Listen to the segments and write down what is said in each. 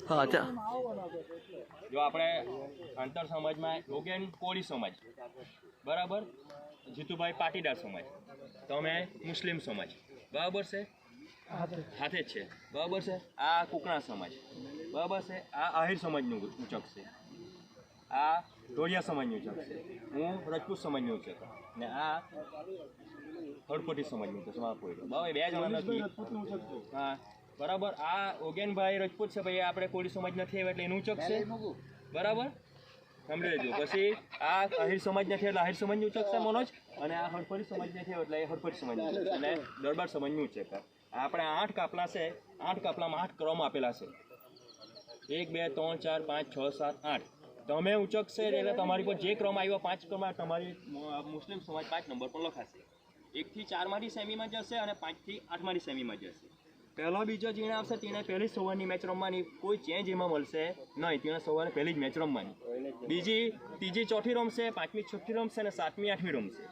हाँ जो આપણે આંતર સમાજમાં યોગેન કોળી સમાજ બરાબર, જીતુભાઈ પાટીદાર સમાજ, તમે મુસ્લિમ સમાજ બરાબર છે, હાથે જ છે બરાબર છે. આ કુકણા સમાજ બરાબર છે, આ આહિર સમાજનું ઉચક છે, આ ઢોળિયા સમાજનું ઉચક છે, હું રજપૂત સમાજનું ઉચક ને આ હળપટી સમાજનું ઉચક બરાબર. બે જણા નથી. હા બરાબર. આ ઓગેનભાઈ રજપૂત છે ભાઈ, આપણે કોળી સમાજ નથી એટલે એનું ઉચક છે બરાબર, સમજી લેજો. પછી આ આહિર સમાજ નથી એટલે આહિર સમાજનું ઉચક છે મનોજ, અને આ હળપટી સમાજ નથી એટલે હળપટી સમાજનું ઉચક છે, અને દરબાર સમાજનું ઉચક. આપણે 8 કાપલા છે, 8 કાપલામાં 8 ક્રમ આપેલા છે, 1 2 3 4 5 6 7 8. તમે ઉચક છે એટલે તમારી પર જે ક્રમ આવ્યો 5 ક્રમ તમારી મુસ્લિમ સમાજ 5 નંબર પર લખાશે. 1 થી 4 માંથી સેમીમાં જશે અને 5 થી 8 માંથી સેમીમાં જશે. પહેલો બીજો જેને આવશે તેને પહેલી સવારની મેચ રમવાની, કોઈ ચેન્જ એમાં મળશે નહીં, તેને સવારે પહેલી જ મેચ રમવાની. બીજી ત્રીજી ચોથી રમશે, પાંચમી છઠ્ઠી રમશે અને સાતમી આઠમી રમશે.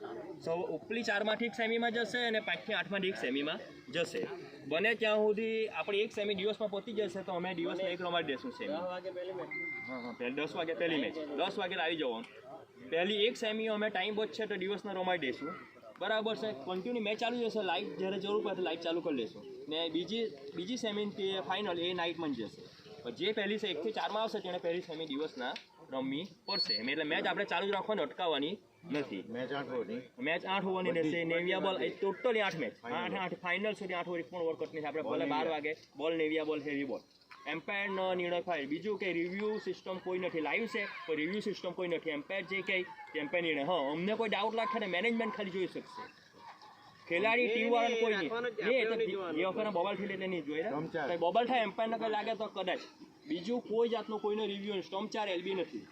ઉપલી 4માંથી 1 સેમીમાં જશે અને 5 થી 8માંથી 1 સેમીમાં જશે. બને ત્યાં સુધી આપણે 1 સેમી દિવસમાં પતી જશે તો અમે દિવસમાં 1 રમાડી દઈશું સેમી. હા હા, 10 વાગે પહેલી મેચ, 10 વાગે આવી જવાનું. પહેલી 1 સેમી અમે ટાઈમ બચશે તો દિવસના રમાડી દઈશું બરાબર છે. કન્ટિન્યુ મેચ ચાલુ જશે, લાઈવ જ્યારે જરૂર પડે લાઈવ ચાલુ કરી લેશું. ને બીજી સેમી ફાઇનલ એ નાઇટમાં જ જશે. જે પહેલી 1 થી 4માં આવશે તેને પહેલી સેમી દિવસના રમવી પડશે. એટલે મેચ આપણે ચાલુ જ રાખવાની, અટકાવવાની નથી. મેચ 8 હોવાની રહેશે. નેવિયા બોલ ટોટલી 8 મેચ, 8 ફાઇનલ સુધી 8 ઓવર પણ ઓવર કટની આપણે ભલે 12 વાગે બોલ નેવિયા બોલ હેવી બોલ. એમ્પાયરનો નિર્ણય થાય. બીજું કે રિવ્યૂ સિસ્ટમ કોઈ નથી, લાઈવ છે કોઈ રિવ્યૂ સિસ્ટમ કોઈ નથી. એમ્પાયર જે કહે એમ્પાયર નિર્ણય. હા, અમને કોઈ ડાઉટ લાગે ને મેનેજમેન્ટ ખાલી જોઈ શકશે, ખેલાડી ટીમ વાળા કોઈ નહીં. એ વખતે બોબલ થઈ એટલે નહીં જોઈએ, બોબલ થાય એમ્પાયરને કંઈ લાગે તો કદાચ. બીજું કોઈ જાતનો કોઈનો રિવ્યૂ સ્ટમ્પ 4 LB નથી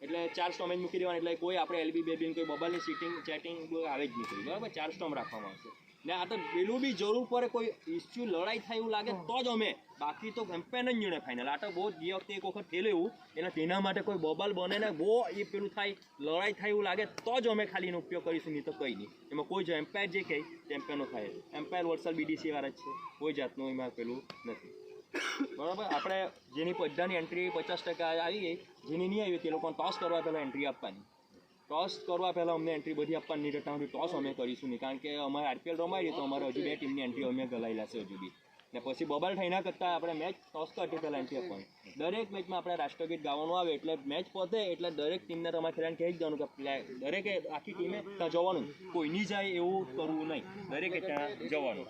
એટલે 4 સ્ટમ્પ જ મૂકી દેવાના. એટલે કોઈ આપણે LB બેબીને કોઈ બોબલની સીટિંગ ચેટિંગ આવે જ નહીં કરી બરાબર. 4 સ્ટમ્પ રાખવામાં આવશે. ને આ તો પેલું બી જરૂર પડે કોઈ ઇસ્યુ લડાઈ થાય એવું લાગે તો જ અમે, બાકી તો એમ્પાયર જ નિર્ણય ફાઇનલ. આ તો બહુ જ વખતે એક વખત થયેલું એવું, એટલે તેના માટે કોઈ બોબલ બને ને બહુ એ પેલું થાય લડાઈ થાય એવું લાગે તો જ અમે ખાલી એનો ઉપયોગ કરીશું, નહીં તો કંઈ નહીં. એમાં કોઈ જ એમ્પાયર જે કહે એમ્પાયરનો થાય. એમ્પાયર વરસાદ BDC વાળા જ છે, કોઈ જાતનું એમાં પેલું નથી બરાબર. આપણે જેની બધાની એન્ટ્રી 50% આવી ગઈ, જેની નહીં આવી તે લોકોને ટોસ કરવા પહેલાં એન્ટ્રી આપવાની. ટોસ કરવા પહેલાં અમને એન્ટ્રી બધી આપવાની નહીં, ત્યાં સુધી ટોસ અમે કરીશું નહીં, કારણ કે અમારે IPL રમાઈ તો અમારે હજુ 2 ટીમની એન્ટ્રી અમે ગલાયેલા છે હજુ બી. ને પછી બબલ થઈ ના કરતાં આપણે મેચ ટોસ કરતી પહેલાં એન્ટ્રી આપવાની. દરેક મેચમાં આપણે રાષ્ટ્રગીત ગાવાનું આવે એટલે મેચ પતે એટલે દરેક ટીમને તમારે ખેલાડીને કહી જ દેવાનું કે દરેકે આખી ટીમે ત્યાં જવાનું, કોઈ નહીં જાય એવું કરવું નહીં, દરેકે ત્યાં જવાનું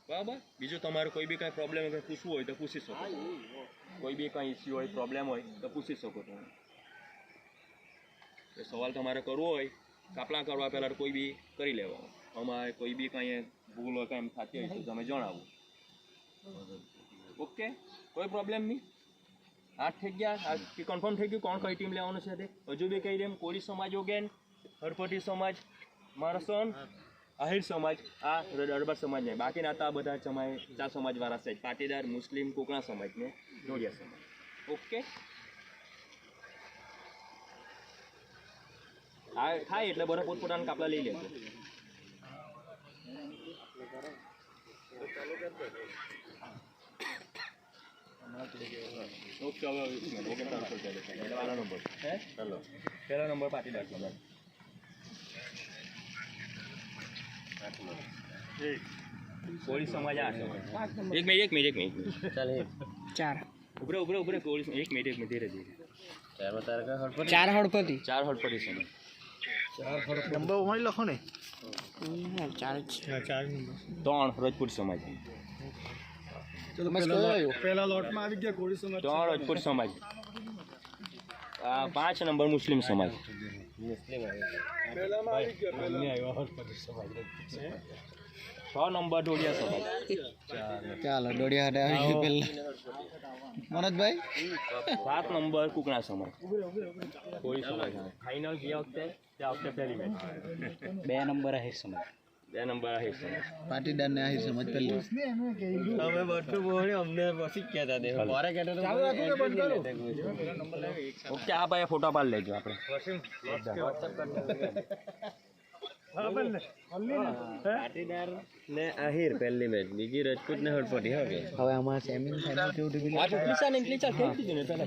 બરાબર. બીજું તમારે કોઈ બી કંઈ પ્રોબ્લેમ હોય પૂછવું હોય તો પૂછી શકો, કોઈ બી કંઈ ઇસ્યુ હોય પ્રોબ્લેમ હોય તો પૂછી શકો તમે. સવાલ તમારે કરવો હોય કાપલા કરવા પહેલાં કોઈ બી કરી લેવાનો. અમારે કોઈ બી કંઈ ભૂલ હોય કંઈ થતી હોય તો તમે જણાવો. ઓકે, કોઈ પ્રોબ્લેમ નહીં. 8 થઈ ગયા, કન્ફર્મ થઈ ગયું કોણ કઈ ટીમ લેવાનું છે તે. હજુ બી કહી દેમ, કોળી સમાજ યોગેન, હળપટી સમાજ મારસોન, આહિર સમાજ, આ દરબાર સમાજ નહીં. બાકીના તો આ બધા સમાજ 4 સમાજવાળા છે, પાટીદાર, મુસ્લિમ, કોકણા સમાજ ને ઢોળિયા સમાજ. ઓકે, હા થાય એટલે બધા પોતપોતાના કાપલા લઈ લેજો. ઓકે, હવે પહેલા નંબર પહેલા નંબર પાટીદાર સમાજ. કોળી સમાજ 8. એક મિનિટ ચાલે 4 ઉભરે કોળી 1 મિનિટ ધીરે ધીરે. 4 હળપટી સમાજ. નંબર ઓમાં લખો ને 4 3 રાજપૂત સમાજ. પહેલા લોટમાં આવી ગયા કોળી સમાજ. 3 રાજપૂત સમાજ. 5 નંબર મુસ્લિમ સમાજ. 6 નંબર ઢોળિયા સમાજ. ચાલો ઢોળિયા હાડે આવી ગયું પહેલા મનોજભાઈ. 7 નંબર કુકણા સમાજ. કોળી સમાજ ફાઇનલ ગયા વખતે ત્યાં વખતે પહેલી મેચ. 2 નંબર આહિર સમાજ. 2 નંબર આહિર સમાજ. પાટીદાર ને આહિર સમાજ પહેલી. હવે બધું બોલે અમને પછી કહેતા દે મારે કહેતા ઓકે. આ ભાઈ ફોટો પાડ લેજો આપણે. પાટીદાર ને આહિર પહેલી મેચ બીજી રજપૂત ને હડપટી હવે હવે આમાં સેમી ફાઇનલ કેવું ટીવી આ તો ક્લિચા ને ક્લિચા ખેલતી હતી ને પેલા